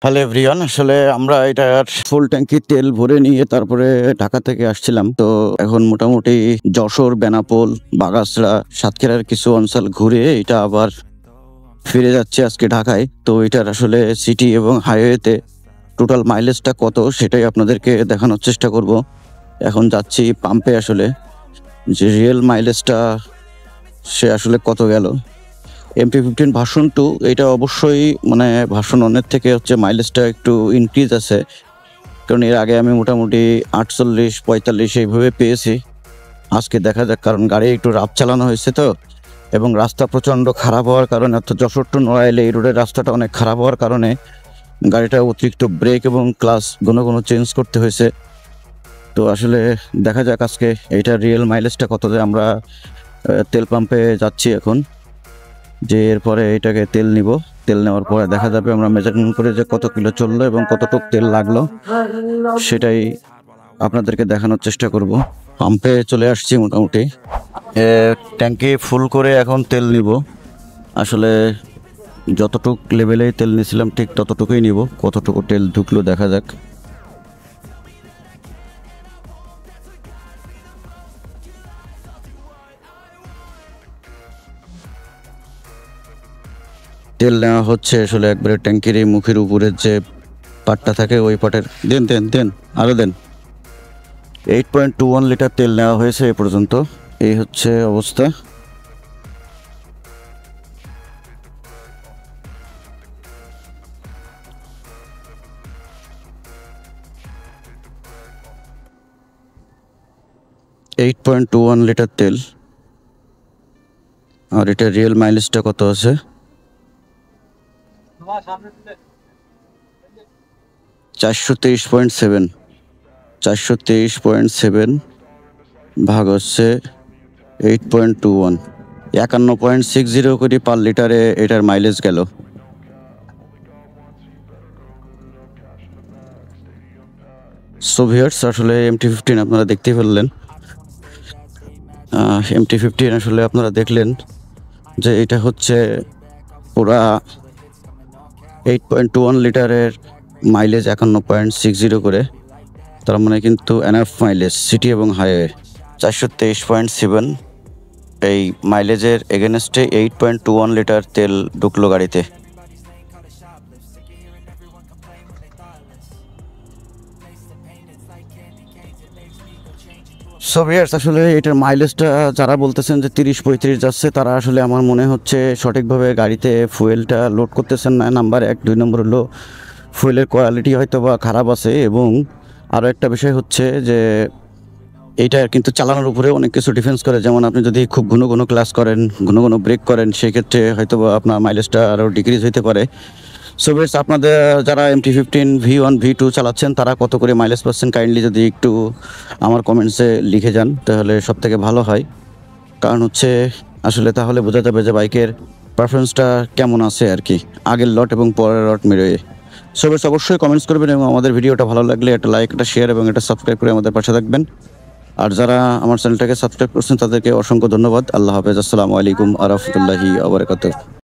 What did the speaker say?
Hello everyone, আসলে আমরা এটার ফুল ট্যাঙ্কি তেল ভরে নিয়ে তারপরে ঢাকা থেকে আসছিলাম। তো এখন মোটামুটি যশোর, বেনাপোল, বাগাসড়া, সাতক্ষীরার কিছু অঞ্চল ঘুরে এটা আবার ফিরে যাচ্ছে আজকে ঢাকায়। তো এটার আসলে সিটি এবং হাইওয়েতে টোটাল মাইলেজটা কত সেটাই আপনাদেরকে দেখানোর চেষ্টা করব। এখন যাচ্ছি পাম্পে, আসলে যে রিয়েল মাইলেজটা সে আসলে কত গেল। MT-15 ভার্সন 2 এটা অবশ্যই মানে ভার্সন 1 এর থেকে হচ্ছে মাইলেজটা একটু ইনক্রিজ আছে, কারণ এর আগে আমি মোটামুটি 48-45 এইভাবে পেয়েছি। আজকে দেখা যাক, কারণ গাড়ি একটু রাফ চালানো হয়েছে তো, এবং রাস্তা প্রচণ্ড খারাপ হওয়ার কারণে, অর্থাৎ যশোর টু নড়াইলে এই রোডের রাস্তাটা অনেক খারাপ হওয়ার কারণে গাড়িটা অতিরিক্ত ব্রেক এবং ক্লাচ ঘন ঘন চেঞ্জ করতে হয়েছে। তো আসলে দেখা যাক আজকে এইটার রিয়েল মাইলেজটা কত। আমরা তেল পাম্পে যাচ্ছি এখন, যে এরপরে এটাকে তেল নিব। তেল নেওয়ার পরে দেখা যাবে আমরা মেজারমেন্ট করে যে কত কিলো চললো এবং কতটুক তেল লাগলো সেটাই আপনাদেরকে দেখানোর চেষ্টা করব। পাম্পে চলে আসছি, মোটামুটি ট্যাঙ্কি ফুল করে এখন তেল নিব। আসলে যতটুক লেভেলেই তেল নিয়েছিলাম ঠিক ততটুকুই নিব, কতটুকু তেল ঢুকলো দেখা যাক। তেল নেওয়া হচ্ছে আসলে একবারে ট্যাঙ্কির এই মুখের উপরের যে পাটটা থাকে ওই পাটের। দেন দেন দেন আরও দেন। 8.21 লিটার তেল নেওয়া হয়েছে এ পর্যন্ত। এই হচ্ছে অবস্থা। Eight point two one litre তেল। আর এটা রিয়েল মাইলেজটা কত আছে? 423.7। 423.7 ভাগ হচ্ছে 8.21, 51.60 করে পার লিটারে এটার মাইলেজ গেল। সো ভিউয়ার্স, আসলে MT-15 আপনারা দেখতেই ফেললেন। MT-15 আসলে আপনারা দেখলেন যে এটা হচ্ছে পুরা 8.21 লিটারের মাইলেজ 51.60 করে। তার মানে কিন্তু এনাফ মাইলেজ সিটি এবং হাইওয়ে। 423.7 এই মাইলেজের এগেনস্টে 8.21 লিটার তেল ঢুকলো গাড়িতে। সো ভিউয়ার্স, আসলে এটার মাইলেজটা যারা বলতেছেন যে 30-35 যাচ্ছে, তারা আসলে আমার মনে হচ্ছে সঠিকভাবে গাড়িতে ফুয়েলটা লোড করতেছেন না, নাম্বার 1। 2 নম্বর হলো ফুয়েলের কোয়ালিটি হয়তো বা খারাপ আছে, এবং আরও একটা বিষয় হচ্ছে যে এইটা কিন্তু চালানোর উপরে অনেক কিছু ডিফেন্স করে। যেমন আপনি যদি খুব ঘন ঘন ক্লাস করেন, ঘন ঘন ব্রেক করেন, সেক্ষেত্রে হয়তো বা আপনার মাইলেজটা আরও ডিক্রিজ হতে পারে। সো ভিউয়ার্স, আপনাদের যারা MT-15 V1 V2 চালাচ্ছেন তারা কত করে মাইলেজ পাচ্ছেন কাইন্ডলি যদি একটু আমার কমেন্টসে লিখে যান তাহলে সব থেকে ভালো হয়। কারণ হচ্ছে আসলে তাহলে বোঝা যাবে যে বাইকের পারফরমেন্সটা কেমন আছে আর কি, আগের লট এবং পরের লট মিলিয়ে। সো ভিউয়ার্স, অবশ্যই কমেন্টস করবেন, এবং আমাদের ভিডিওটা ভালো লাগলে একটা লাইক, একটা শেয়ার এবং একটা সাবস্ক্রাইব করে আমাদের পাশে থাকবেন। আর যারা আমার চ্যানেলটাকে সাবস্ক্রাইব করছেন তাদেরকে অসংখ্য ধন্যবাদ। আল্লাহ হাফেজ। আসসালামু আলাইকুম ওয়া রাহমাতুল্লাহি ওয়া বারাকাতুহু।